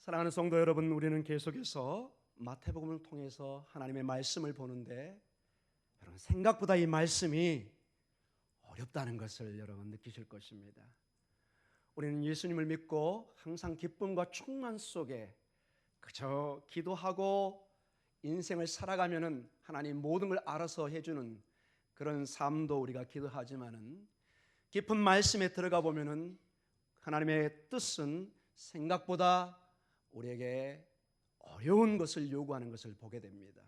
사랑하는 성도 여러분, 우리는 계속해서 마태복음을 통해서 하나님의 말씀을 보는데 여러분 생각보다 이 말씀이 어렵다는 것을 여러분 느끼실 것입니다. 우리는 예수님을 믿고 항상 기쁨과 충만 속에 그저 기도하고 인생을 살아가면은 하나님 모든 걸 알아서 해주는 그런 삶도 우리가 기도하지만은 깊은 말씀에 들어가 보면은 하나님의 뜻은 생각보다 우리에게 어려운 것을 요구하는 것을 보게 됩니다.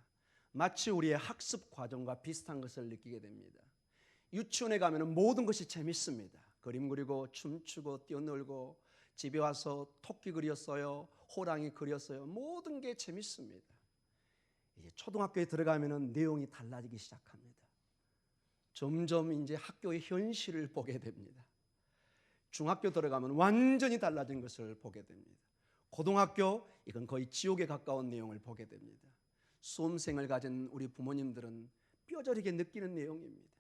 마치 우리의 학습 과정과 비슷한 것을 느끼게 됩니다. 유치원에 가면 모든 것이 재밌습니다. 그림 그리고 춤추고 뛰어놀고 집에 와서 토끼 그렸어요, 호랑이 그렸어요. 모든 게 재밌습니다. 이제 초등학교에 들어가면 내용이 달라지기 시작합니다. 점점 이제 학교의 현실을 보게 됩니다. 중학교 들어가면 완전히 달라진 것을 보게 됩니다. 고등학교, 이건 거의 지옥에 가까운 내용을 보게 됩니다. 수험생을 가진 우리 부모님들은 뼈저리게 느끼는 내용입니다.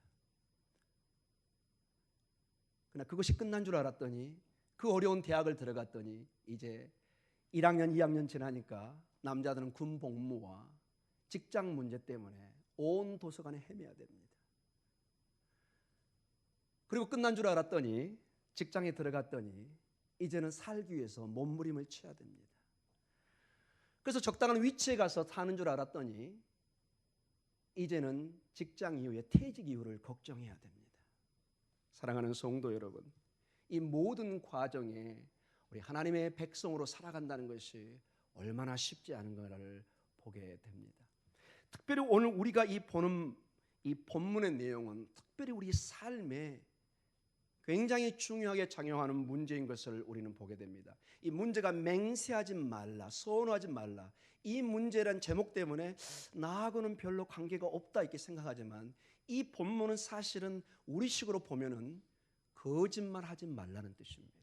그러나 그것이 끝난 줄 알았더니 그 어려운 대학을 들어갔더니 이제 1학년, 2학년 지나니까 남자들은 군 복무와 직장 문제 때문에 온 도서관에 헤매야 됩니다. 그리고 끝난 줄 알았더니 직장에 들어갔더니 이제는 살기 위해서 몸부림을 쳐야 됩니다. 그래서 적당한 위치에 가서 사는 줄 알았더니 이제는 직장 이후에 퇴직 이후를 걱정해야 됩니다. 사랑하는 성도 여러분, 이 모든 과정에 우리 하나님의 백성으로 살아간다는 것이 얼마나 쉽지 않은 것을 보게 됩니다. 특별히 오늘 우리가 보는 이 본문의 내용은 특별히 우리 삶에 굉장히 중요하게 작용하는 문제인 것을 우리는 보게 됩니다. 이 문제가 맹세하지 말라, 선호하지 말라, 이 문제란 제목 때문에 나하고는 별로 관계가 없다 이렇게 생각하지만 이 본문은 사실은 우리식으로 보면은 거짓말하지 말라는 뜻입니다.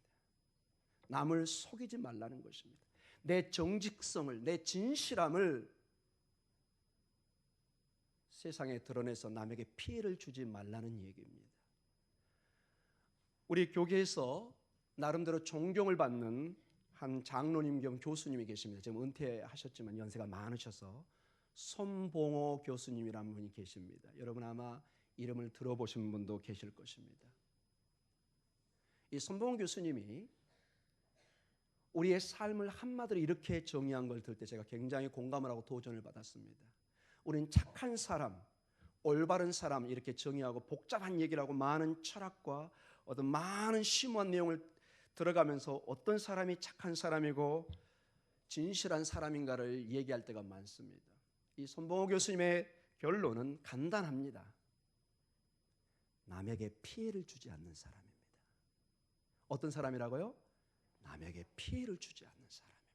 남을 속이지 말라는 것입니다. 내 정직성을, 내 진실함을 세상에 드러내서 남에게 피해를 주지 말라는 얘기입니다. 우리 교계에서 나름대로 존경을 받는 한 장로님 겸 교수님이 계십니다. 지금 은퇴하셨지만 연세가 많으셔서 손봉호 교수님이라는 분이 계십니다. 여러분 아마 이름을 들어보신 분도 계실 것입니다. 이 손봉호 교수님이 우리의 삶을 한마디로 이렇게 정의한 걸 들을 때 제가 굉장히 공감을 하고 도전을 받았습니다. 우리는 착한 사람, 올바른 사람 이렇게 정의하고 복잡한 얘기를 하고 많은 철학과 어떤 많은 심오한 내용을 들어가면서 어떤 사람이 착한 사람이고 진실한 사람인가를 얘기할 때가 많습니다. 이 손봉호 교수님의 결론은 간단합니다. 남에게 피해를 주지 않는 사람입니다. 어떤 사람이라고요? 남에게 피해를 주지 않는 사람입니다.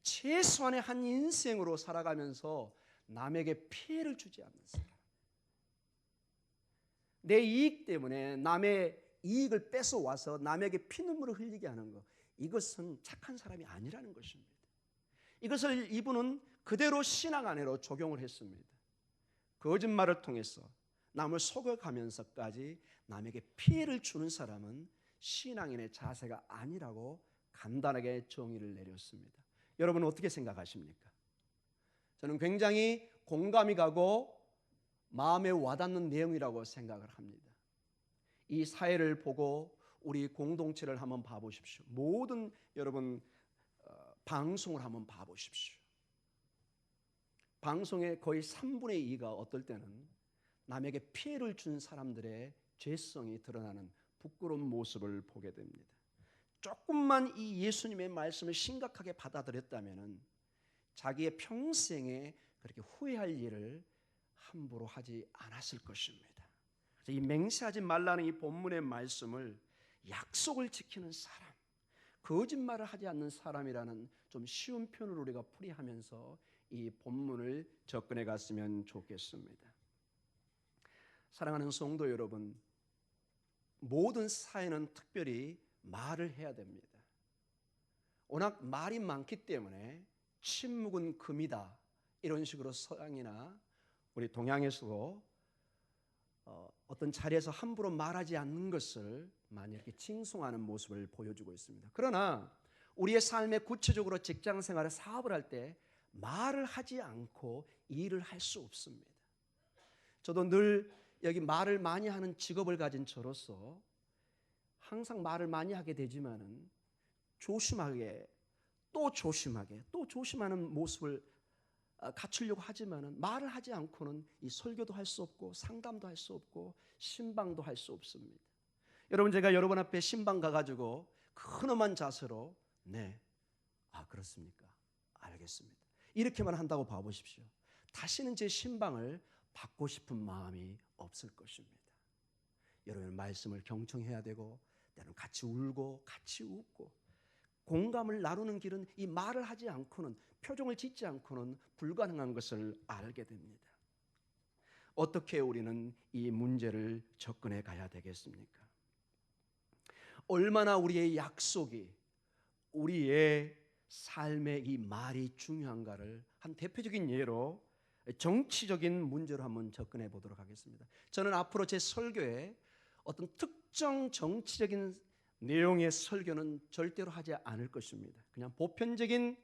최소한의 한 인생으로 살아가면서 남에게 피해를 주지 않는 사람. 내 이익 때문에 남의 이익을 뺏어와서 남에게 피눈물을 흘리게 하는 것, 이것은 착한 사람이 아니라는 것입니다. 이것을 이분은 그대로 신앙 안으로 적용을 했습니다. 거짓말을 통해서 남을 속여가면서까지 남에게 피해를 주는 사람은 신앙인의 자세가 아니라고 간단하게 정의를 내렸습니다. 여러분은 어떻게 생각하십니까? 저는 굉장히 공감이 가고 마음에 와닿는 내용이라고 생각을 합니다. 이 사회를 보고 우리 공동체를 한번 봐보십시오. 모든 여러분 방송을 한번 봐보십시오. 방송의 거의 3분의 2가 어떨 때는 남에게 피해를 준 사람들의 죄성이 드러나는 부끄러운 모습을 보게 됩니다. 조금만 이 예수님의 말씀을 심각하게 받아들였다면 자기의 평생에 그렇게 후회할 일을 함부로 하지 않았을 것입니다. 이 맹세하지 말라는 이 본문의 말씀을 약속을 지키는 사람, 거짓말을 하지 않는 사람이라는 좀 쉬운 표현으로 우리가 풀이하면서 이 본문을 접근해 갔으면 좋겠습니다. 사랑하는 성도 여러분, 모든 사회는 특별히 말을 해야 됩니다. 워낙 말이 많기 때문에 침묵은 금이다 이런 식으로 서양이나 우리 동양에서도 어떤 자리에서 함부로 말하지 않는 것을 많이 이렇게 칭송하는 모습을 보여주고 있습니다. 그러나 우리의 삶에 구체적으로 직장 생활에 사업을 할 때 말을 하지 않고 일을 할 수 없습니다. 저도 늘 여기 말을 많이 하는 직업을 가진 저로서 항상 말을 많이 하게 되지만은 조심하게 또 조심하는 모습을 갖추려고 하지만은 말을 하지 않고는 이 설교도 할 수 없고 상담도 할 수 없고 신방도 할 수 없습니다. 여러분, 제가 여러분 앞에 신방 가가지고 근엄한 자세로 네, 그렇습니까? 알겠습니다. 이렇게만 한다고 봐보십시오. 다시는 제 신방을 받고 싶은 마음이 없을 것입니다. 여러분, 말씀을 경청해야 되고 때로는 같이 울고 같이 웃고 공감을 나누는 길은 이 말을 하지 않고는, 표정을 짓지 않고는 불가능한 것을 알게 됩니다. 어떻게 우리는 이 문제를 접근해 가야 되겠습니까? 얼마나 우리의 약속이, 우리의 삶의 이 말이 중요한가를 한 대표적인 예로 정치적인 문제로 한번 접근해 보도록 하겠습니다. 저는 앞으로 제 설교에 어떤 특정 정치적인 내용의 설교는 절대로 하지 않을 것입니다. 그냥 보편적인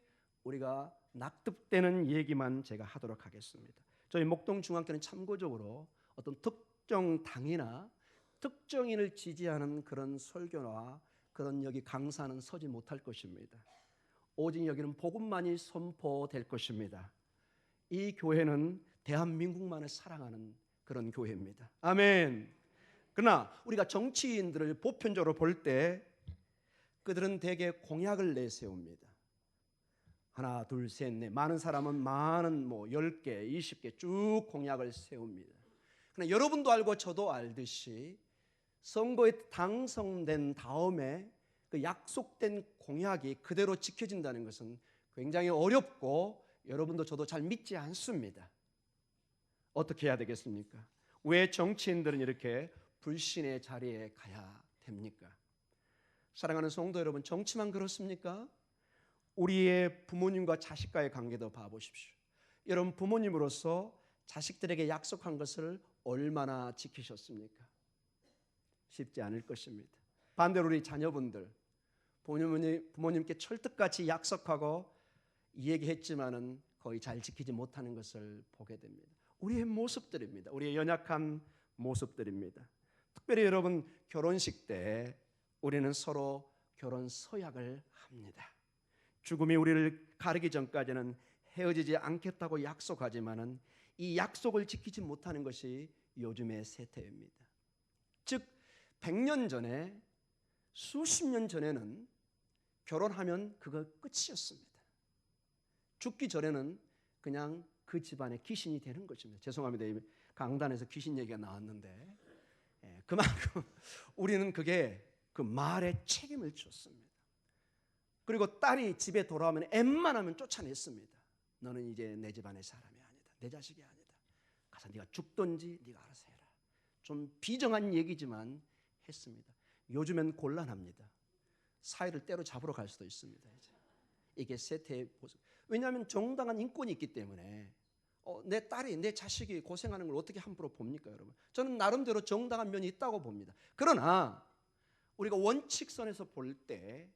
우리가 납득되는 얘기만 제가 하도록 하겠습니다. 저희 목동중앙교는 참고적으로 어떤 특정 당이나 특정인을 지지하는 그런 설교나 그런 여기 강사는 서지 못할 것입니다. 오직 여기는 복음만이 선포될 것입니다. 이 교회는 대한민국만을 사랑하는 그런 교회입니다. 아멘. 그러나 우리가 정치인들을 보편적으로 볼 때 그들은 대개 공약을 내세웁니다. 하나, 둘, 셋, 넷. 많은 사람은 많은 10개, 20개 쭉 공약을 세웁니다. 그러나 여러분도 알고 저도 알듯이 선거에 당선된 다음에 그 약속된 공약이 그대로 지켜진다는 것은 굉장히 어렵고 여러분도 저도 잘 믿지 않습니다. 어떻게 해야 되겠습니까? 왜 정치인들은 이렇게 불신의 자리에 가야 됩니까? 사랑하는 성도 여러분, 정치만 그렇습니까? 우리의 부모님과 자식과의 관계도 봐보십시오. 여러분, 부모님으로서 자식들에게 약속한 것을 얼마나 지키셨습니까? 쉽지 않을 것입니다. 반대로 우리 자녀분들, 부모님께 철떡같이 약속하고 얘기했지만은 거의 잘 지키지 못하는 것을 보게 됩니다. 우리의 모습들입니다. 우리의 연약한 모습들입니다. 특별히 여러분, 결혼식 때 우리는 서로 결혼 서약을 합니다. 죽음이 우리를 가르기 전까지는 헤어지지 않겠다고 약속하지만은 이 약속을 지키지 못하는 것이 요즘의 세태입니다. 즉 100년 전에, 수십 년 전에는 결혼하면 그거 끝이었습니다. 죽기 전에는 그냥 그 집안의 귀신이 되는 것입니다. 죄송합니다. 강단에서 귀신 얘기가 나왔는데 그만큼 우리는 그게 그 말에 책임을 졌습니다. 그리고 딸이 집에 돌아오면 웬만하면 쫓아냈습니다. 너는 이제 내 집안의 사람이 아니다. 내 자식이 아니다. 가서 네가 죽든지 네가 알아서 해라. 좀 비정한 얘기지만 했습니다. 요즘엔 곤란합니다. 사회를 때로 잡으러 갈 수도 있습니다. 이게 세태의 모습. 왜냐하면 정당한 인권이 있기 때문에 내 딸이, 내 자식이 고생하는 걸 어떻게 함부로 봅니까, 여러분? 저는 나름대로 정당한 면이 있다고 봅니다. 그러나 우리가 원칙선에서 볼 때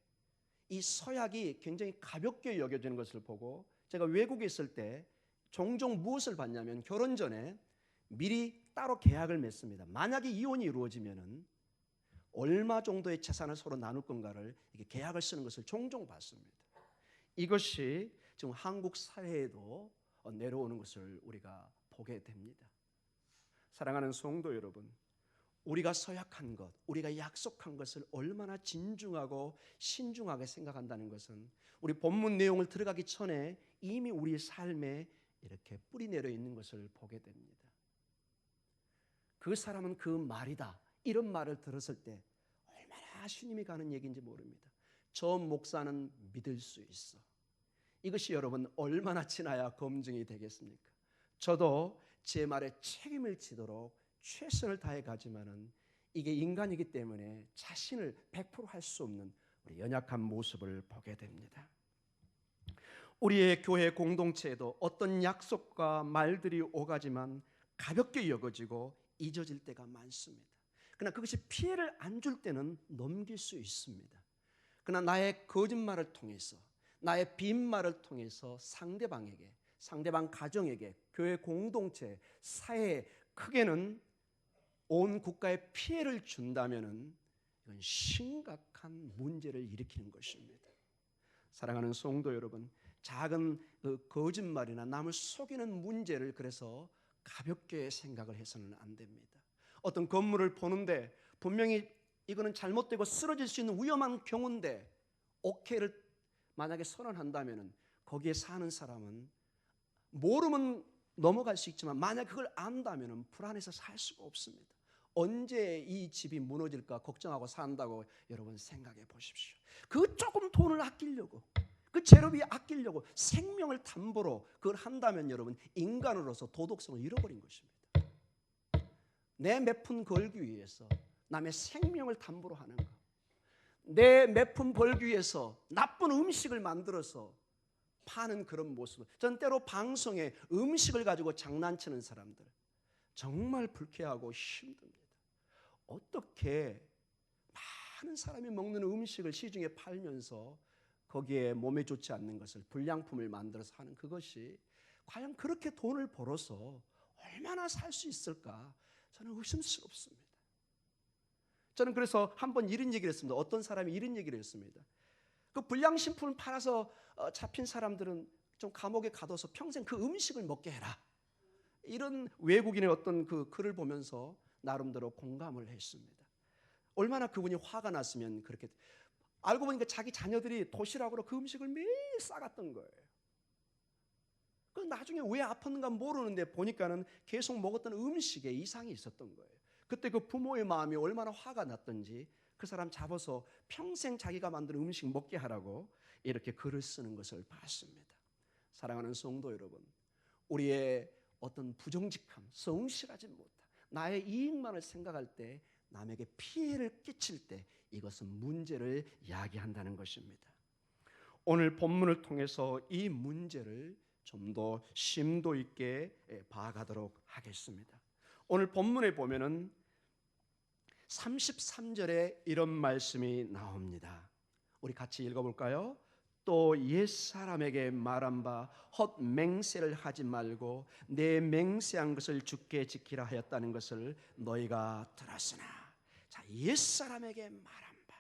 이 서약이 굉장히 가볍게 여겨지는 것을 보고, 제가 외국에 있을 때 종종 무엇을 봤냐면 결혼 전에 미리 따로 계약을 맺습니다. 만약에 이혼이 이루어지면은 얼마 정도의 재산을 서로 나눌 건가를 이렇게 계약을 쓰는 것을 종종 봤습니다. 이것이 지금 한국 사회에도 내려오는 것을 우리가 보게 됩니다. 사랑하는 성도 여러분, 우리가 서약한 것, 우리가 약속한 것을 얼마나 진중하고 신중하게 생각한다는 것은 우리 본문 내용을 들어가기 전에 이미 우리 삶에 이렇게 뿌리 내려 있는 것을 보게 됩니다. 그 사람은 그 말이다, 이런 말을 들었을 때 얼마나 신임이 가는 얘기인지 모릅니다. 저 목사는 믿을 수 있어. 이것이 여러분 얼마나 지나야 검증이 되겠습니까? 저도 제 말에 책임을 지도록 최선을 다해 가지만은 이게 인간이기 때문에 자신을 100% 할 수 없는 우리 연약한 모습을 보게 됩니다. 우리의 교회 공동체에도 어떤 약속과 말들이 오가지만 가볍게 여겨지고 잊어질 때가 많습니다. 그러나 그것이 피해를 안 줄 때는 넘길 수 있습니다. 그러나 나의 거짓말을 통해서, 나의 빈말을 통해서 상대방에게, 상대방 가정에게, 교회 공동체, 사회에, 크게는 온 국가에 피해를 준다면은 이건 심각한 문제를 일으키는 것입니다. 사랑하는 성도 여러분, 작은 그 거짓말이나 남을 속이는 문제를 그래서 가볍게 생각을 해서는 안 됩니다. 어떤 건물을 보는데 분명히 이거는 잘못되고 쓰러질 수 있는 위험한 경우인데 오케이를 만약에 선언한다면 거기에 사는 사람은 모르면 넘어갈 수 있지만 만약 그걸 안다면 불안해서 살 수가 없습니다. 언제 이 집이 무너질까 걱정하고 산다고 여러분 생각해 보십시오. 그 조금 돈을 아끼려고, 그 재료비 아끼려고 생명을 담보로 그걸 한다면 여러분 인간으로서 도덕성을 잃어버린 것입니다. 내 몇 푼 걸기 위해서 남의 생명을 담보로 하는 것, 내 몇 푼 벌기 위해서 나쁜 음식을 만들어서 파는 그런 모습, 전 때로 방송에 음식을 가지고 장난치는 사람들 정말 불쾌하고 힘듭니다. 어떻게 많은 사람이 먹는 음식을 시중에 팔면서 거기에 몸에 좋지 않는 것을 불량품을 만들어서 하는 그것이 과연 그렇게 돈을 벌어서 얼마나 살 수 있을까? 저는 의심스럽습니다. 저는 그래서 한번 이런 얘기를 했습니다. 어떤 사람이 이런 얘기를 했습니다. 그 불량식품을 팔아서 잡힌 사람들은 좀 감옥에 가둬서 평생 그 음식을 먹게 해라. 이런 외국인의 어떤 그 글을 보면서 나름대로 공감을 했습니다. 얼마나 그분이 화가 났으면 그렇게, 알고 보니까 자기 자녀들이 도시락으로 그 음식을 매일 싸갔던 거예요. 그 나중에 왜 아팠는가 모르는데 보니까는 계속 먹었던 음식에 이상이 있었던 거예요. 그때 그 부모의 마음이 얼마나 화가 났던지 그 사람 잡아서 평생 자기가 만든 음식 먹게 하라고 이렇게 글을 쓰는 것을 봤습니다. 사랑하는 성도 여러분, 우리의 어떤 부정직함, 성실하지 못함, 나의 이익만을 생각할 때 남에게 피해를 끼칠 때 이것은 문제를 야기한다는 것입니다. 오늘 본문을 통해서 이 문제를 좀 더 심도 있게 봐가도록 하겠습니다. 오늘 본문에 보면은 33절에 이런 말씀이 나옵니다. 우리 같이 읽어볼까요? 또 옛사람에게 말한 바 헛맹세를 하지 말고 내 맹세한 것을 주께 지키라 하였다는 것을 너희가 들었으나, 자, 옛사람에게 말한 바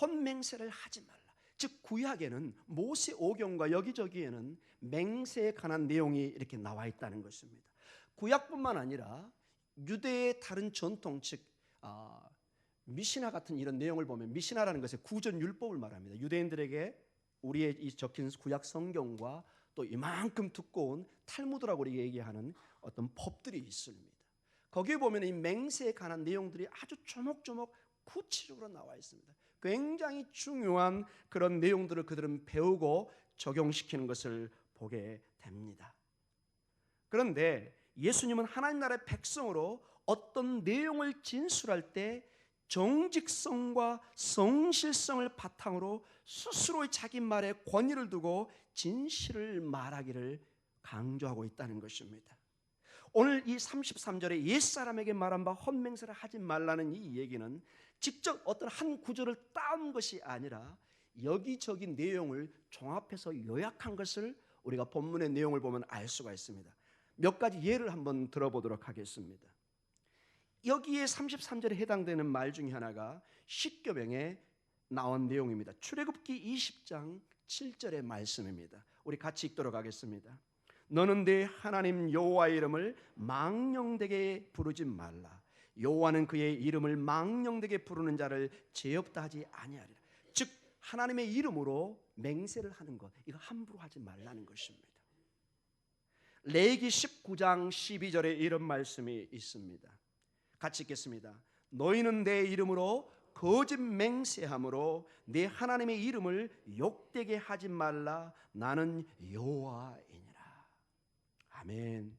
헛맹세를 하지 말라. 즉 구약에는 모세 오경과 여기저기에는 맹세에 관한 내용이 이렇게 나와 있다는 것입니다. 구약뿐만 아니라 유대의 다른 전통, 즉 미시나 같은 이런 내용을 보면, 미시나라는 것은 구전 율법을 말합니다. 유대인들에게 우리의 이 적힌 구약 성경과 또 이만큼 두꺼운 탈무드라고 우리가 얘기하는 어떤 법들이 있습니다. 거기에 보면 이 맹세에 관한 내용들이 아주 조목조목 구체적으로 나와 있습니다. 굉장히 중요한 그런 내용들을 그들은 배우고 적용시키는 것을 보게 됩니다. 그런데 예수님은 하나님 나라의 백성으로 어떤 내용을 진술할 때 정직성과 성실성을 바탕으로 스스로의 자기 말에 권위를 두고 진실을 말하기를 강조하고 있다는 것입니다. 오늘 이 33절에 옛사람에게 말한 바 헛맹세를 하지 말라는 이 얘기는 직접 어떤 한 구절을 따온 것이 아니라 여기저기 내용을 종합해서 요약한 것을 우리가 본문의 내용을 보면 알 수가 있습니다. 몇 가지 예를 한번 들어보도록 하겠습니다. 여기에 33절에 해당되는 말 중에 하나가 십계명에 나온 내용입니다. 출애굽기 20장 7절의 말씀입니다. 우리 같이 읽도록 하겠습니다. 너는 네 하나님 여호와의 이름을 망령되게 부르지 말라. 여호와는 그의 이름을 망령되게 부르는 자를 죄 없다 하지 아니하리라. 즉 하나님의 이름으로 맹세를 하는 것, 이거 함부로 하지 말라는 것입니다. 레위기 19장 12절에 이런 말씀이 있습니다. 같이 읽겠습니다. 너희는 내 이름으로 거짓 맹세함으로 내 하나님의 이름을 욕되게 하지 말라. 나는 여호와이니라. 아멘.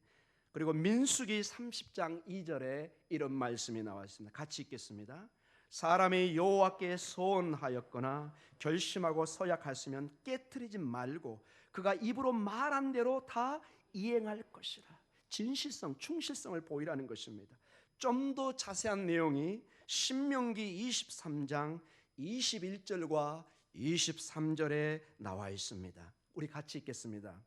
그리고 민수기 30장 2절에 이런 말씀이 나와 있습니다. 같이 읽겠습니다. 사람이 여호와께 소원하였거나 결심하고 서약하시면 깨트리지 말고 그가 입으로 말한 대로 다 이행할 것이라. 진실성, 충실성을 보이라는 것입니다. 좀 더 자세한 내용이 신명기 23장 21절과 23절에 나와 있습니다. 우리 같이 읽겠습니다.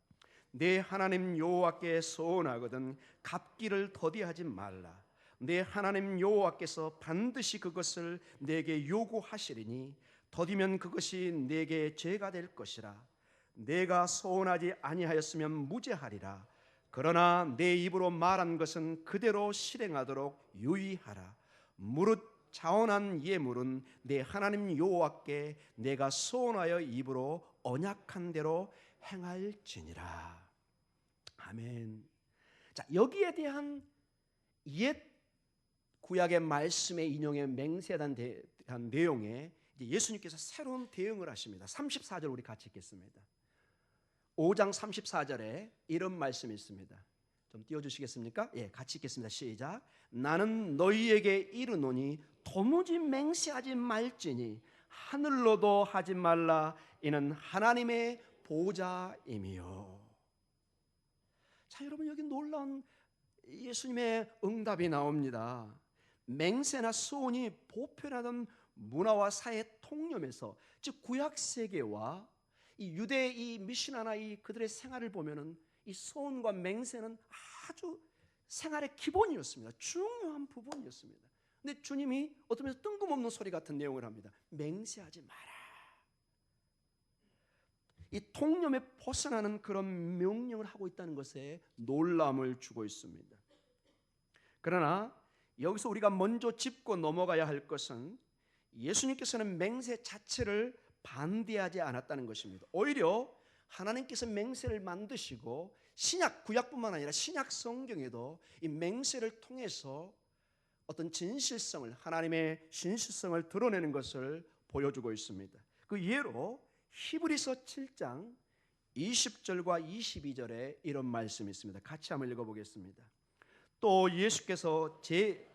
내 하나님 여호와께 소원하거든 갚기를 더디하지 말라. 내 하나님 여호와께서 반드시 그것을 내게 요구하시리니 더디면 그것이 내게 죄가 될 것이라. 내가 소원하지 아니하였으면 무죄하리라. 그러나 내 입으로 말한 것은 그대로 실행하도록 유의하라. 무릇 자원한 예물은 내 하나님 여호와께 내가 소원하여 입으로 언약한 대로 행할지니라. 아멘. 자, 여기에 대한 옛 구약의 말씀의 인용의 맹세에 대한 내용에 이제 예수님께서 새로운 대응을 하십니다. 34절 우리 같이 읽겠습니다. 5장 34절에 이런 말씀이 있습니다. 좀 띄워주시겠습니까? 예, 같이 읽겠습니다. 시작. 나는 너희에게 이르노니 도무지 맹세하지 말지니 하늘로도 하지 말라. 이는 하나님의 보좌임이요. 자, 여러분, 여기 놀라운 예수님의 응답이 나옵니다. 맹세나 소원이 보편하던 문화와 사회 통념에서, 즉 구약 세계와 이 유대 이 미시나나 이 그들의 생활을 보면은 이 소원과 맹세는 아주 생활의 기본이었습니다. 중요한 부분이었습니다. 근데 주님이 어떤 면에서 뜬금없는 소리 같은 내용을 합니다. 맹세하지 마라. 이 통념에 벗어나는 그런 명령을 하고 있다는 것에 놀람을 주고 있습니다. 그러나 여기서 우리가 먼저 짚고 넘어가야 할 것은 예수님께서는 맹세 자체를 반대하지 않았다는 것입니다. 오히려 하나님께서 맹세를 만드시고 신약 구약뿐만 아니라 신약 성경에도 이 맹세를 통해서 어떤 진실성을, 하나님의 진실성을 드러내는 것을 보여주고 있습니다. 그 예로 히브리서 7장 20절과 22절에 이런 말씀이 있습니다. 같이 한번 읽어보겠습니다. 또 예수께서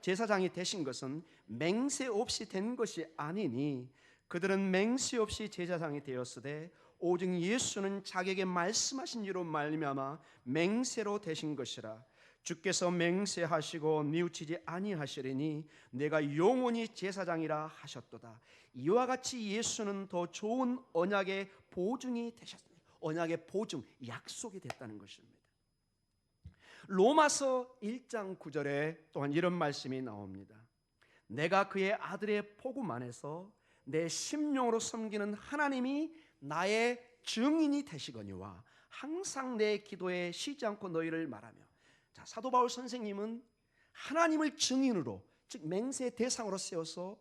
제사장이 되신 것은 맹세 없이 된 것이 아니니 그들은 맹세 없이 제사장이 되었으되 오직 예수는 자기에게 말씀하신 이로 말미암아 맹세로 되신 것이라. 주께서 맹세하시고 뉘우치지 아니하시리니 내가 영원히 제사장이라 하셨도다. 이와 같이 예수는 더 좋은 언약의 보증이 되셨습니다. 언약의 보증, 약속이 됐다는 것입니다. 로마서 1장 9절에 또한 이런 말씀이 나옵니다. 내가 그의 아들의 복음 안에서 내 심령으로 섬기는 하나님이 나의 증인이 되시거니와 항상 내 기도에 쉬지 않고 너희를 말하며. 자, 사도 바울 선생님은 하나님을 증인으로, 즉 맹세의 대상으로 세워서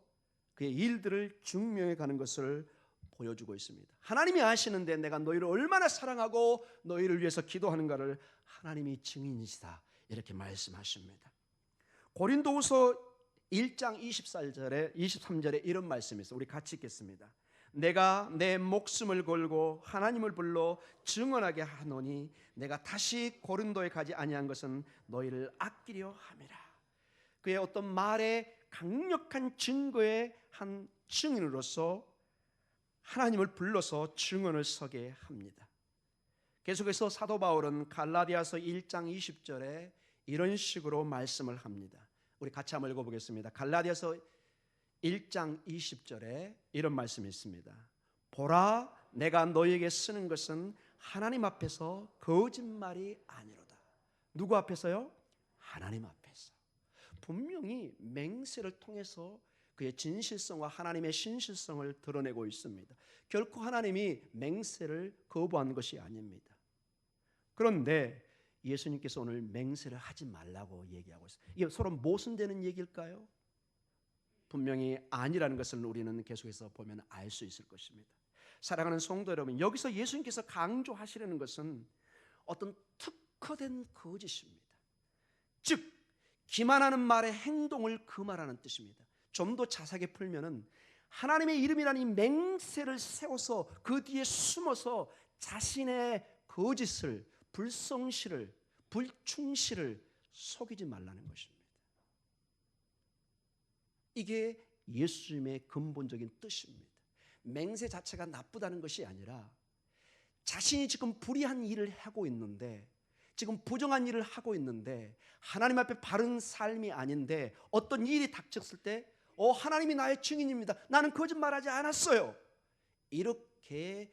그의 일들을 증명해 가는 것을 보여주고 있습니다. 하나님이 아시는데 내가 너희를 얼마나 사랑하고 너희를 위해서 기도하는가를 하나님이 증인이시다, 이렇게 말씀하십니다. 고린도후서 1장 23절에 이런 말씀이 있어요. 우리 같이 읽겠습니다. 내가 내 목숨을 걸고 하나님을 불러 증언하게 하노니 내가 다시 고린도에 가지 아니한 것은 너희를 아끼려 함이라. 그의 어떤 말에 강력한 증거의 한 증인으로서 하나님을 불러서 증언을 서게 합니다. 계속해서 사도 바울은 갈라디아서 1장 20절에 이런 식으로 말씀을 합니다. 우리 같이 한번 읽어보겠습니다. 갈라디아서 1장 20절에 이런 말씀이 있습니다. 보라, 내가 너희에게 쓰는 것은 하나님 앞에서 거짓말이 아니로다. 누구 앞에서요? 하나님 앞에서. 분명히 맹세를 통해서 그의 진실성과 하나님의 신실성을 드러내고 있습니다. 결코 하나님이 맹세를 거부한 것이 아닙니다. 그런데 예수님께서 오늘 맹세를 하지 말라고 얘기하고 있어요. 이게 서로 모순되는 얘기일까요? 분명히 아니라는 것을 우리는 계속해서 보면 알 수 있을 것입니다. 사랑하는 성도 여러분, 여기서 예수님께서 강조하시려는 것은 어떤 특화된 거짓입니다. 즉 기만하는 말의 행동을 금하라는 뜻입니다. 좀 더 자세하게 풀면은 하나님의 이름이라는 이 맹세를 세워서 그 뒤에 숨어서 자신의 거짓을, 불성실을, 불충실을 속이지 말라는 것입니다. 이게 예수님의 근본적인 뜻입니다. 맹세 자체가 나쁘다는 것이 아니라 자신이 지금 불의한 일을 하고 있는데, 지금 부정한 일을 하고 있는데 하나님 앞에 바른 삶이 아닌데 어떤 일이 닥쳤을 때 하나님이 나의 증인입니다, 나는 거짓말하지 않았어요, 이렇게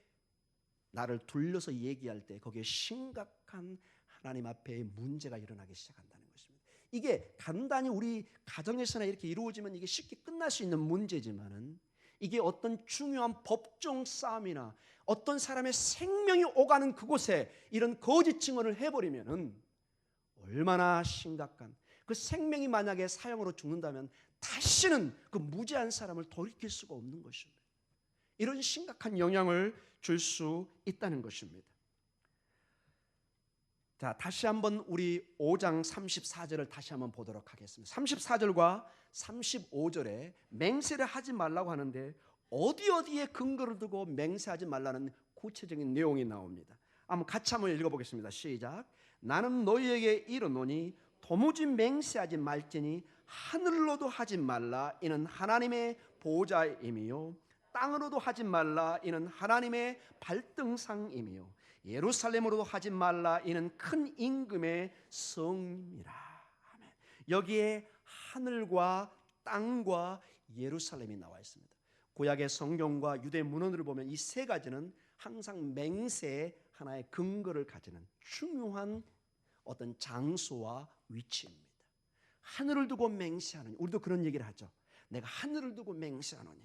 나를 둘러서 얘기할 때 거기에 심각한 하나님 앞에 문제가 일어나기 시작한다는 것입니다. 이게 간단히 우리 가정에서나 이렇게 이루어지면 이게 쉽게 끝날 수 있는 문제지만은 이게 어떤 중요한 법정 싸움이나 어떤 사람의 생명이 오가는 그곳에 이런 거짓 증언을 해버리면은 얼마나 심각한, 그 생명이 만약에 사형으로 죽는다면 다시는 그 무죄한 사람을 돌이킬 수가 없는 것입니다. 이런 심각한 영향을 줄 수 있다는 것입니다. 자, 다시 한번 우리 5장 34절을 다시 한번 보도록 하겠습니다. 34절과 35절에 맹세를 하지 말라고 하는데 어디에 근거를 두고 맹세하지 말라는 구체적인 내용이 나옵니다. 한번 같이 한번 읽어보겠습니다. 시작. 나는 너희에게 이르노니 도무지 맹세하지 말지니 하늘로도 하지 말라 이는 하나님의 보좌임이요 땅으로도 하지 말라 이는 하나님의 발등상이며 예루살렘으로도 하지 말라 이는 큰 임금의 성이라. 아멘. 여기에 하늘과 땅과 예루살렘이 나와 있습니다. 구약의 성경과 유대 문헌을 보면 이 세 가지는 항상 맹세의 하나의 근거를 가지는 중요한 어떤 장소와 위치입니다. 하늘을 두고 맹세하노니, 우리도 그런 얘기를 하죠. 내가 하늘을 두고 맹세하노니,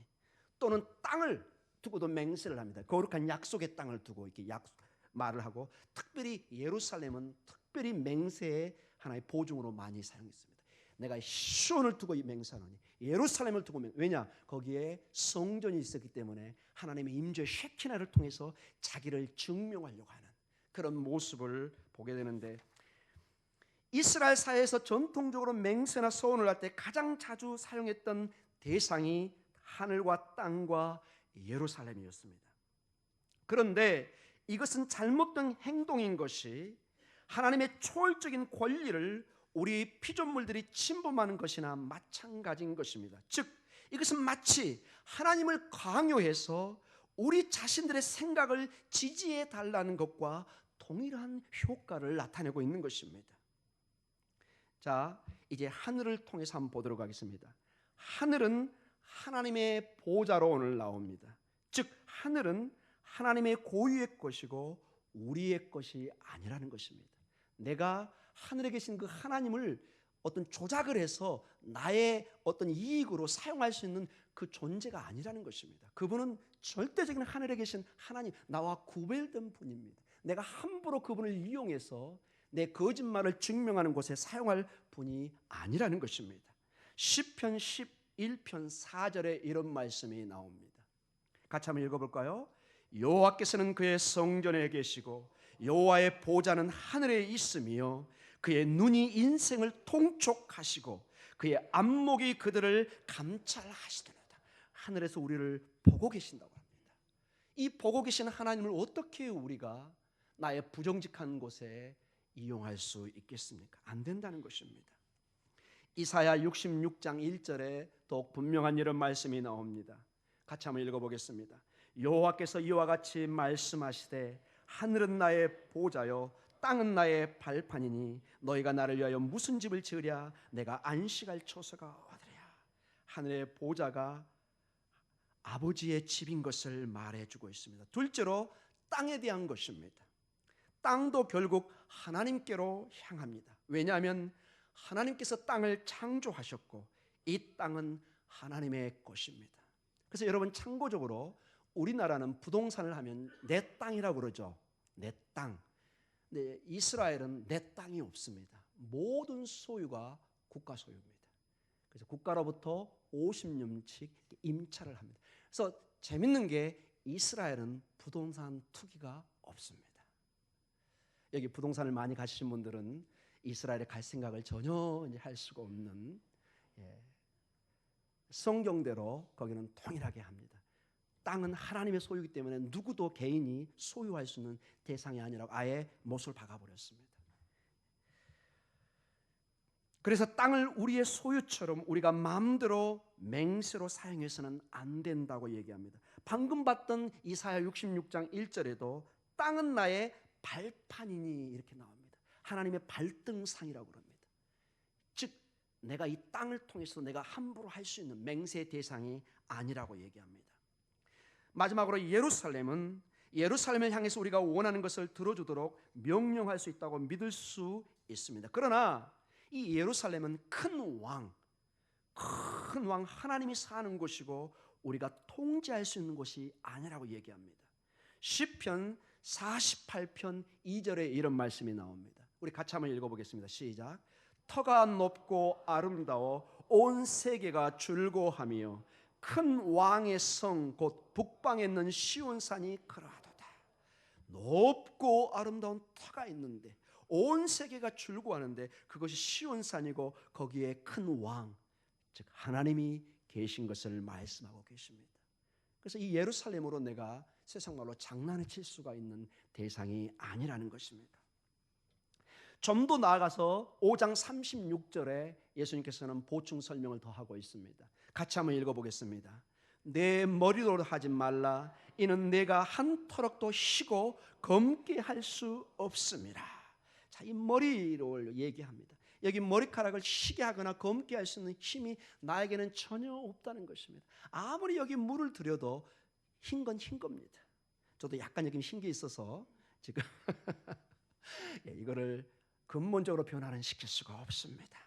또는 땅을 두고도 맹세를 합니다. 거룩한 약속의 땅을 두고 이렇게 말을 하고, 특별히 예루살렘은 특별히 맹세의 하나의 보증으로 많이 사용했습니다. 내가 시온을 두고 맹세하노니, 예루살렘을 두고 왜냐? 거기에 성전이 있었기 때문에 하나님의 임재 쉐키나를 통해서 자기를 증명하려고 하는 그런 모습을 보게 되는데, 이스라엘 사회에서 전통적으로 맹세나 서원을 할 때 가장 자주 사용했던 대상이 하늘과 땅과 예루살렘이었습니다. 그런데 이것은 잘못된 행동인 것이 하나님의 초월적인 권리를 우리 피조물들이 침범하는 것이나 마찬가지인 것입니다. 즉 이것은 마치 하나님을 강요해서 우리 자신들의 생각을 지지해 달라는 것과 동일한 효과를 나타내고 있는 것입니다. 자, 이제 하늘을 통해서 한번 보도록 하겠습니다. 하늘은 하나님의 보좌로 오늘 나옵니다. 즉 하늘은 하나님의 고유의 것이고 우리의 것이 아니라는 것입니다. 내가 하늘에 계신 그 하나님을 어떤 조작을 해서 나의 어떤 이익으로 사용할 수 있는 그 존재가 아니라는 것입니다. 그분은 절대적인 하늘에 계신 하나님, 나와 구별된 분입니다. 내가 함부로 그분을 이용해서 내 거짓말을 증명하는 곳에 사용할 분이 아니라는 것입니다. 시편 11편 4절에 이런 말씀이 나옵니다. 같이 한번 읽어볼까요? 여호와께서는 그의 성전에 계시고 여호와의 보좌는 하늘에 있으며 그의 눈이 인생을 통촉하시고 그의 안목이 그들을 감찰하시도다. 하늘에서 우리를 보고 계신다고 합니다. 이 보고 계신 하나님을 어떻게 우리가 나의 부정직한 곳에 이용할 수 있겠습니까? 안 된다는 것입니다. 이사야 66장 1절에 더욱 분명한 이런 말씀이 나옵니다. 같이 한번 읽어보겠습니다. 여호와께서 이와 같이 말씀하시되 하늘은 나의 보좌요 땅은 나의 발판이니 너희가 나를 위하여 무슨 집을 지으랴 내가 안식할 처소가 어디랴. 하늘의 보좌가 아버지의 집인 것을 말해주고 있습니다. 둘째로 땅에 대한 것입니다. 땅도 결국 하나님께로 향합니다. 왜냐하면 하나님께서 땅을 창조하셨고 이 땅은 하나님의 것입니다. 그래서 여러분 참고적으로 우리나라는 부동산을 하면 내 땅이라고 그러죠. 내 땅. 근데 이스라엘은 내 땅이 없습니다. 모든 소유가 국가 소유입니다. 그래서 국가로부터 50년씩 임차를 합니다. 그래서 재밌는 게 이스라엘은 부동산 투기가 없습니다. 여기 부동산을 많이 가시신 분들은 이스라엘에 갈 생각을 전혀 할 수가 없는, 성경대로 거기는 통일하게 합니다. 땅은 하나님의 소유이기 때문에 누구도 개인이 소유할 수 있는 대상이 아니라고 아예 못을 박아버렸습니다. 그래서 땅을 우리의 소유처럼 우리가 마음대로 맹세로 사용해서는 안 된다고 얘기합니다. 방금 봤던 이사야 66장 1절에도 땅은 나의 발판이니 이렇게 나옵니다. 하나님의 발등상이라고 그럽니다. 즉 내가 이 땅을 통해서 내가 함부로 할 수 있는 맹세의 대상이 아니라고 얘기합니다. 마지막으로 예루살렘을 향해서 우리가 원하는 것을 들어주도록 명령할 수 있다고 믿을 수 있습니다. 그러나 이 예루살렘은 큰 왕 하나님이 사는 곳이고 우리가 통제할 수 있는 곳이 아니라고 얘기합니다. 시편 48편 2절에 이런 말씀이 나옵니다. 우리 같이 한번 읽어보겠습니다. 시작. 터가 높고 아름다워 온 세계가 즐거워하며 큰 왕의 성 곧 북방에 있는 시온산이 그러하도다. 높고 아름다운 터가 있는데 온 세계가 즐거워하는데 그것이 시온산이고 거기에 큰 왕, 즉 하나님이 계신 것을 말씀하고 계십니다. 그래서 이 예루살렘으로 내가 세상 말로 장난을 칠 수가 있는 대상이 아니라는 것입니다. 좀 더 나아가서 5장 36절에 예수님께서는 보충 설명을 더 하고 있습니다. 같이 한번 읽어보겠습니다. 내 머리로 하지 말라. 이는 내가 한 터럭도 희고 검게 할 수 없습니다. 자, 이 머리를 얘기합니다. 여기 머리카락을 희게 하거나 검게 할 수 있는 힘이 나에게는 전혀 없다는 것입니다. 아무리 여기 물을 들여도 흰 건 흰 겁니다. 저도 약간 여기 흰 게 있어서 지금 이거를 근본적으로 변화시킬 수가 없습니다.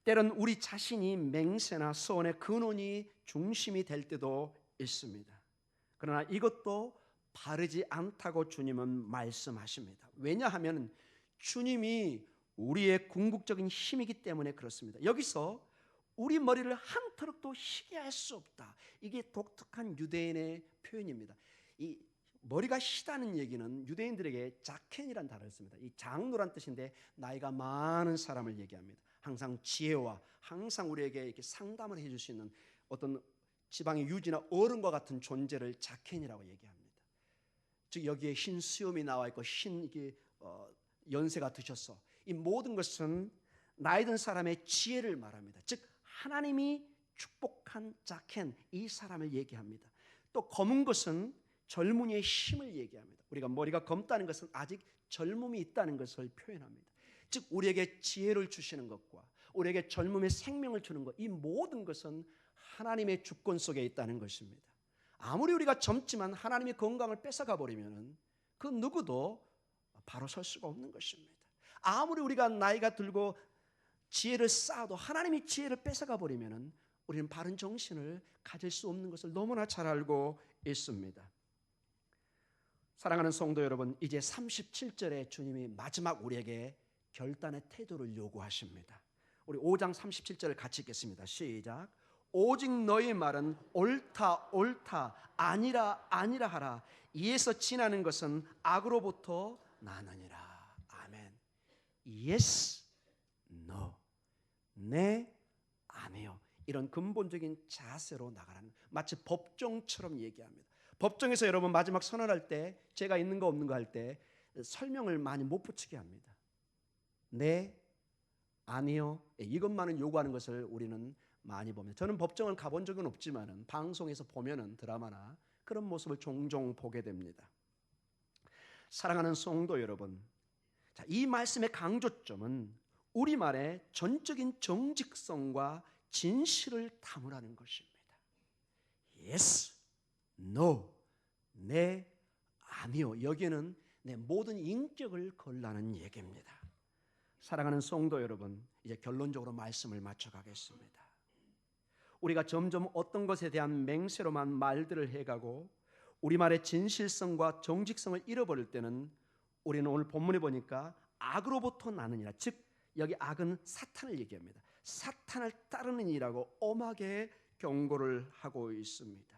때론 우리 자신이 맹세나 소원의 근원이 중심이 될 때도 있습니다. 그러나 이것도 바르지 않다고 주님은 말씀하십니다. 왜냐하면 주님이 우리의 궁극적인 힘이기 때문에 그렇습니다. 여기서 우리 머리를 한 터럭도 희게 할 수 없다. 이게 독특한 유대인의 표현입니다. 이 머리가 희다는 얘기는 유대인들에게 자켄이라는 단어를 씁니다. 이 장로란 뜻인데 나이가 많은 사람을 얘기합니다. 항상 지혜와 항상 우리에게 이렇게 상담을 해줄 수 있는 어떤 지방의 유지나 어른과 같은 존재를 자켄이라고 얘기합니다. 즉 여기에 흰 수염이 나와 있고 흰 이게 연세가 드셔서 이 모든 것은 나이 든 사람의 지혜를 말합니다. 즉 하나님이 축복한 자켄 이 사람을 얘기합니다. 또 검은 것은 젊은이의 힘을 얘기합니다. 우리가 머리가 검다는 것은 아직 젊음이 있다는 것을 표현합니다. 즉 우리에게 지혜를 주시는 것과 우리에게 젊음의 생명을 주는 것, 이 모든 것은 하나님의 주권 속에 있다는 것입니다. 아무리 우리가 젊지만 하나님의 건강을 뺏어가 버리면 그 누구도 바로 설 수가 없는 것입니다. 아무리 우리가 나이가 들고 지혜를 쌓아도 하나님이 지혜를 뺏어가 버리면 우리는 바른 정신을 가질 수 없는 것을 너무나 잘 알고 있습니다. 사랑하는 성도 여러분, 이제 37절에 주님이 마지막 우리에게 결단의 태도를 요구하십니다. 우리 5장 37절을 같이 읽겠습니다. 시작. 오직 너의 말은 옳다 옳다 아니라 아니라 하라. 이에서 지나는 것은 악으로부터 나느니라. 아멘. Yes, no. 네, 아니요. 이런 근본적인 자세로 나가라는, 마치 법정처럼 얘기합니다. 법정에서 여러분 마지막 선언할 때 죄가 있는 거 없는 거 할 때 설명을 많이 못 붙이게 합니다. 네, 아니요. 이것만은 요구하는 것을 우리는 많이 봅니다. 저는 법정을 가본 적은 없지만 방송에서 보면은 드라마나 그런 모습을 종종 보게 됩니다. 사랑하는 성도 여러분, 자, 이 말씀의 강조점은 우리말의 전적인 정직성과 진실을 담으라는 것입니다. Yes, no, 네, 아니요. 여기는 내 모든 인격을 걸라는 얘기입니다. 사랑하는 성도 여러분, 이제 결론적으로 말씀을 마쳐가겠습니다. 우리가 점점 어떤 것에 대한 맹세로만 말들을 해가고 우리말의 진실성과 정직성을 잃어버릴 때는 우리는 오늘 본문에 보니까 악으로부터 나느니라, 즉 여기 악은 사탄을 얘기합니다. 사탄을 따르는 이라고 엄하게 경고를 하고 있습니다.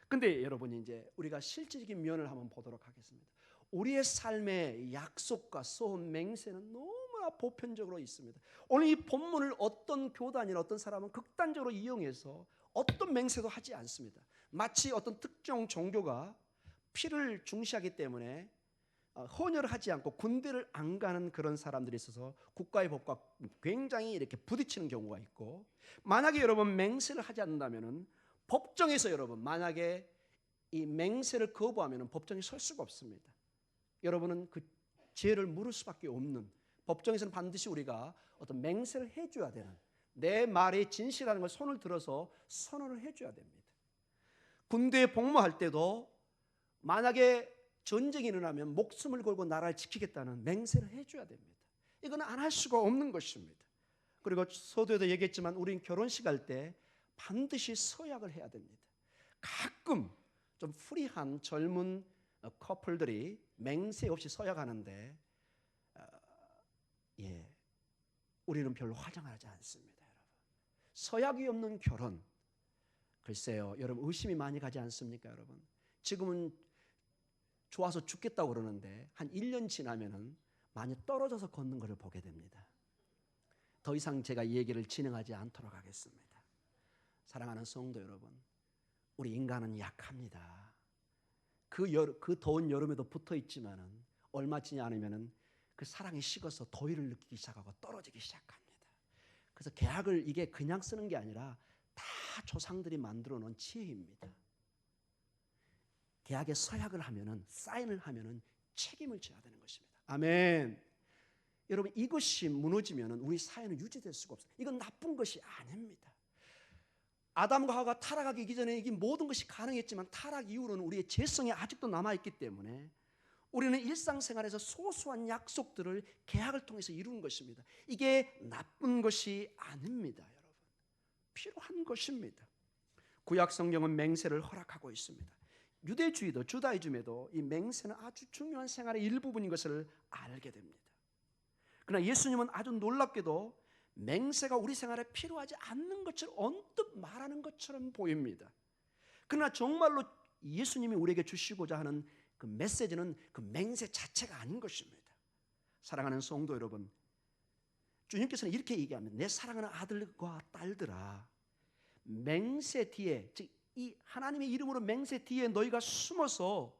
근데 여러분, 이제 우리가 실질적인 면을 한번 보도록 하겠습니다. 우리의 삶의 약속과 소원, 맹세는 너무나 보편적으로 있습니다. 오늘 이 본문을 어떤 교단이나 어떤 사람은 극단적으로 이용해서 어떤 맹세도 하지 않습니다. 마치 어떤 특정 종교가 피를 중시하기 때문에 헌혈을 하지 않고 군대를 안 가는 그런 사람들이 있어서 국가의 법과 굉장히 이렇게 부딪히는 경우가 있고, 만약에 여러분 맹세를 하지 않는다면은 법정에서 여러분 만약에 이 맹세를 거부하면은 법정에 설 수가 없습니다. 여러분은 그 죄를 물을 수밖에 없는, 법정에서는 반드시 우리가 어떤 맹세를 해줘야 되는, 내 말이 진실하는 걸 손을 들어서 선언을 해줘야 됩니다. 군대에 복무할 때도 만약에 전쟁이 일어나면 목숨을 걸고 나라를 지키겠다는 맹세를 해줘야 됩니다. 이건 안 할 수가 없는 것입니다. 그리고 서두에도 얘기했지만 우린 결혼식 할 때 반드시 서약을 해야 됩니다. 가끔 좀 프리한 젊은 커플들이 맹세 없이 서약하는데 우리는 별로 화장하지 않습니다. 여러분. 서약이 없는 결혼, 글쎄요, 여러분 의심이 많이 가지 않습니까? 여러분, 지금은 좋아서 죽겠다고 그러는데 한 1년 지나면은 많이 떨어져서 걷는 것을 보게 됩니다. 더 이상 제가 이 얘기를 진행하지 않도록 하겠습니다. 사랑하는 성도 여러분, 우리 인간은 약합니다. 그 더운 여름에도 붙어 있지만은 얼마 지나지 않으면은 그 사랑이 식어서 더위를 느끼기 시작하고 떨어지기 시작합니다. 그래서 계약을 이게 그냥 쓰는 게 아니라 다 조상들이 만들어 놓은 지혜입니다. 계약에 서약을 하면은, 사인을 하면은 책임을 져야 되는 것입니다. 아멘. 여러분, 이것이 무너지면은 우리 사회는 유지될 수가 없어요. 이건 나쁜 것이 아닙니다. 아담과 하와가 타락하기 이전에 이 모든 것이 가능했지만 타락 이후로는 우리의 죄성이 아직도 남아있기 때문에 우리는 일상생활에서 소소한 약속들을 계약을 통해서 이루는 것입니다. 이게 나쁜 것이 아닙니다. 여러분, 필요한 것입니다. 구약 성경은 맹세를 허락하고 있습니다. 유대주의도 주다이즘에도 이 맹세는 아주 중요한 생활의 일부분인 것을 알게 됩니다. 그러나 예수님은 아주 놀랍게도 맹세가 우리 생활에 필요하지 않는 것처럼 언뜻 말하는 것처럼 보입니다. 그러나 정말로 예수님이 우리에게 주시고자 하는 그 메시지는 그 맹세 자체가 아닌 것입니다. 사랑하는 성도 여러분, 주님께서는 이렇게 얘기합니다. 내 사랑하는 아들과 딸들아, 맹세 뒤에, 즉 이 하나님의 이름으로 맹세 뒤에 너희가 숨어서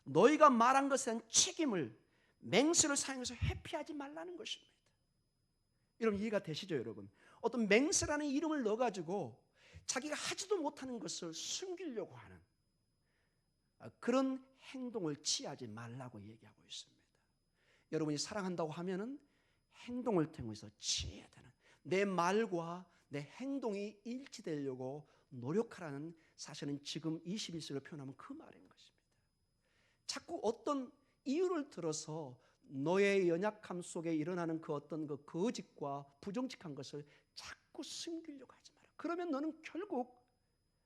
너희가 말한 것에 대한 책임을 맹세를 사용해서 회피하지 말라는 것입니다. 여러분, 이해가 되시죠? 여러분, 어떤 맹세라는 이름을 넣어가지고 자기가 하지도 못하는 것을 숨기려고 하는 그런 행동을 취하지 말라고 얘기하고 있습니다. 여러분이 사랑한다고 하면은 행동을 통해서 취해야 되는, 내 말과 내 행동이 일치되려고 노력하라는, 사실은 지금 21세기로 표현하면 그 말인 것입니다. 자꾸 어떤 이유를 들어서 너의 연약함 속에 일어나는 그 어떤 그 거짓과 부정직한 것을 자꾸 숨기려고 하지 마라. 그러면 너는 결국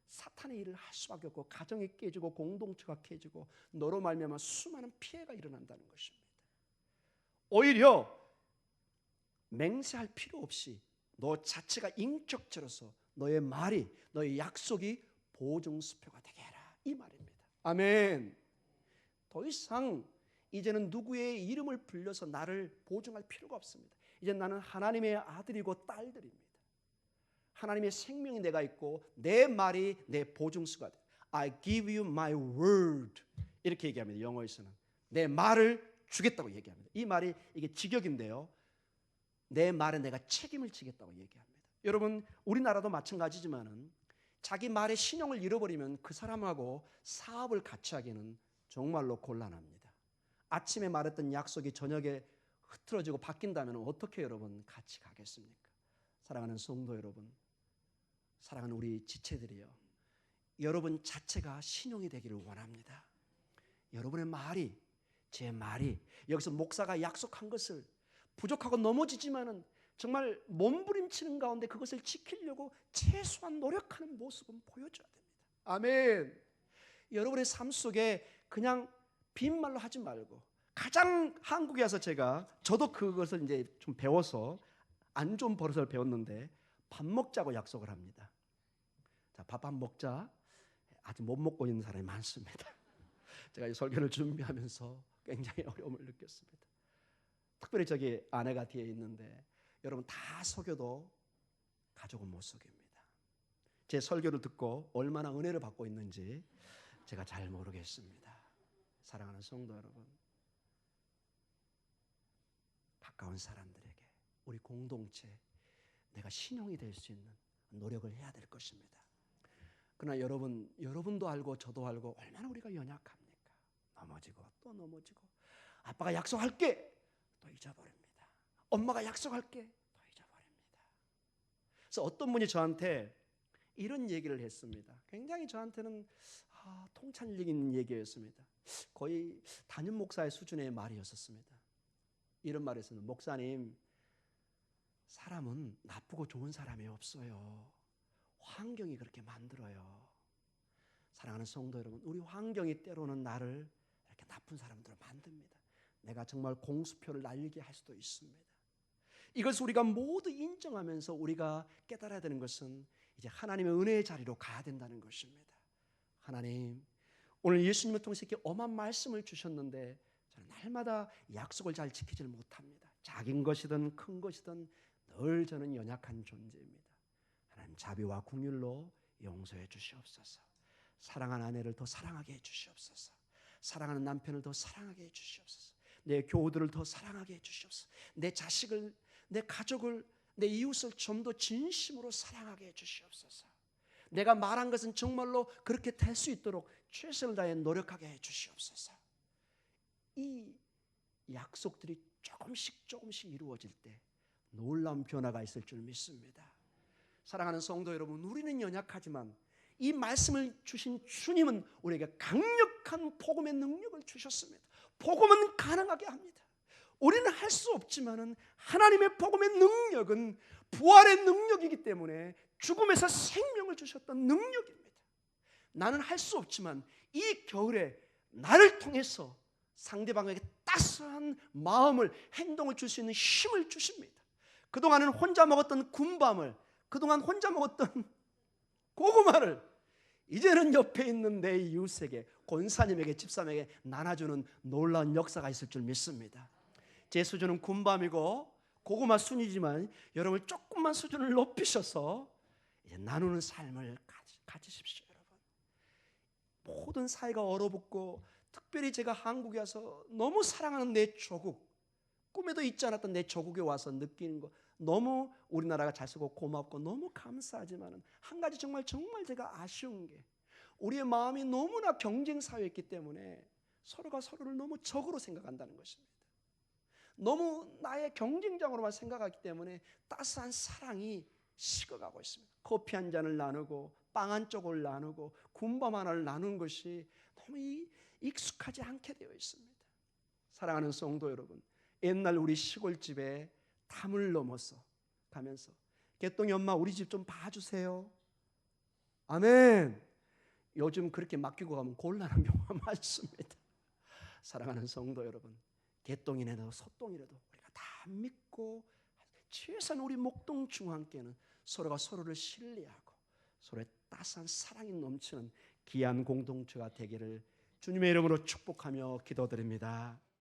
사탄의 일을 할 수밖에 없고 가정이 깨지고 공동체가 깨지고 너로 말미암아 수많은 피해가 일어난다는 것입니다. 오히려 맹세할 필요 없이 너 자체가 인격체로서 너의 말이, 너의 약속이 보증수표가 되게 해라, 이 말입니다. 아멘. 더 이상 이제는 누구의 이름을 불려서 나를 보증할 필요가 없습니다. 이제 나는 하나님의 아들이고 딸들입니다. 하나님의 생명이 내가 있고 내 말이 내 보증수가 돼. I give you my word, 이렇게 얘기합니다. 영어에서는 내 말을 주겠다고 얘기합니다. 이 말이 이게 직역인데요, 내 말에 내가 책임을 지겠다고 얘기합니다. 여러분, 우리나라도 마찬가지지만은 자기 말의 신용을 잃어버리면 그 사람하고 사업을 같이 하기는 정말로 곤란합니다. 아침에 말했던 약속이 저녁에 흐트러지고 바뀐다면 어떻게 여러분 같이 가겠습니까? 사랑하는 성도 여러분, 사랑하는 우리 지체들이요, 여러분 자체가 신용이 되기를 원합니다. 여러분의 말이, 제 말이, 여기서 목사가 약속한 것을 부족하고 넘어지지만은 정말 몸부림치는 가운데 그것을 지키려고 최소한 노력하는 모습은 보여줘야 됩니다. 아멘. 여러분의 삶 속에 그냥 빈말로 하지 말고, 가장 한국에 와서 저도 그것을 이제 좀 배워서 안 좋은 버릇을 배웠는데, 밥 먹자고 약속을 합니다. 자, 밥 한 먹자. 아직 못 먹고 있는 사람이 많습니다. 제가 이 설교를 준비하면서 굉장히 어려움을 느꼈습니다. 특별히 저기 아내가 뒤에 있는데 여러분 다 속여도 가족은 못 속입니다. 제 설교를 듣고 얼마나 은혜를 받고 있는지 제가 잘 모르겠습니다. 사랑하는 성도 여러분, 가까운 사람들에게, 우리 공동체, 내가 신용이 될 수 있는 노력을 해야 될 것입니다. 그러나 여러분도 알고 저도 알고 얼마나 우리가 연약합니까? 넘어지고 또 넘어지고, 아빠가 약속할게 또 잊어버립니다. 엄마가 약속할게 또 잊어버립니다. 그래서 어떤 분이 저한테 이런 얘기를 했습니다. 굉장히 저한테는 통찰력 있는 얘기였습니다. 거의 담임 목사의 수준의 말이었습니다. 이런 말이었습니다. 목사님, 사람은 나쁘고 좋은 사람이 없어요. 환경이 그렇게 만들어요. 사랑하는 성도 여러분, 우리 환경이 때로는 나를 이렇게 나쁜 사람들로 만듭니다. 내가 정말 공수표를 날리게 할 수도 있습니다. 이것을 우리가 모두 인정하면서 우리가 깨달아야 되는 것은 이제 하나님의 은혜의 자리로 가야 된다는 것입니다. 하나님, 오늘 예수님을 통해서 이렇게 엄한 말씀을 주셨는데 저는 날마다 약속을 잘 지키질 못합니다. 작은 것이든 큰 것이든 늘 저는 연약한 존재입니다. 하나님, 자비와 긍휼로 용서해 주시옵소서. 사랑하는 아내를 더 사랑하게 해 주시옵소서. 사랑하는 남편을 더 사랑하게 해 주시옵소서. 내 교우들을 더 사랑하게 해 주시옵소서. 내 자식을, 내 가족을, 내 이웃을 좀 더 진심으로 사랑하게 해 주시옵소서. 내가 말한 것은 정말로 그렇게 될 수 있도록 최선을 다해 노력하게 해 주시옵소서. 이 약속들이 조금씩 이루어질 때 놀라운 변화가 있을 줄 믿습니다. 사랑하는 성도 여러분, 우리는 연약하지만 이 말씀을 주신 주님은 우리에게 강력한 복음의 능력을 주셨습니다. 복음은 가능하게 합니다. 우리는 할 수 없지만은 하나님의 복음의 능력은 부활의 능력이기 때문에 죽음에서 생명을 주셨던 능력입니다. 나는 할 수 없지만 이 겨울에 나를 통해서 상대방에게 따스한 마음을, 행동을 줄 수 있는 힘을 주십니다. 그동안은 혼자 먹었던 군밤을, 그동안 혼자 먹었던 고구마를 이제는 옆에 있는 내 이웃에게, 권사님에게, 집사님에게 나눠주는 놀라운 역사가 있을 줄 믿습니다. 제 수준은 군밤이고 고구마 순이지만 여러분 조금만 수준을 높이셔서 이제 나누는 삶을 가지십시오. 여러분, 모든 사회가 얼어붙고 특별히 제가 한국에 와서 너무 사랑하는 내 조국, 꿈에도 있지 않았던 내 조국에 와서 느끼는 거, 너무 우리나라가 잘 쓰고 고맙고 너무 감사하지만 한 가지 정말 제가 아쉬운 게, 우리의 마음이 너무나 경쟁 사회였기 때문에 서로가 서로를 너무 적으로 생각한다는 것입니다. 너무 나의 경쟁장으로만 생각하기 때문에 따스한 사랑이 식어가고 있습니다. 커피 한 잔을 나누고 빵 한 쪽을 나누고 군밤 하나를 나누는 것이 너무 익숙하지 않게 되어 있습니다. 사랑하는 성도 여러분, 옛날 우리 시골집에 담을 넘어서 가면서 개똥이 엄마 우리 집 좀 봐주세요. 아멘. 요즘 그렇게 맡기고 가면 곤란한 경우가 많습니다. 사랑하는 성도 여러분, 개똥이라도 소똥이라도 우리가 다 믿고 최소한 우리 목동 중앙교회는 서로가 서로를 신뢰하고 서로의 따스한 사랑이 넘치는 귀한 공동체가 되기를 주님의 이름으로 축복하며 기도드립니다.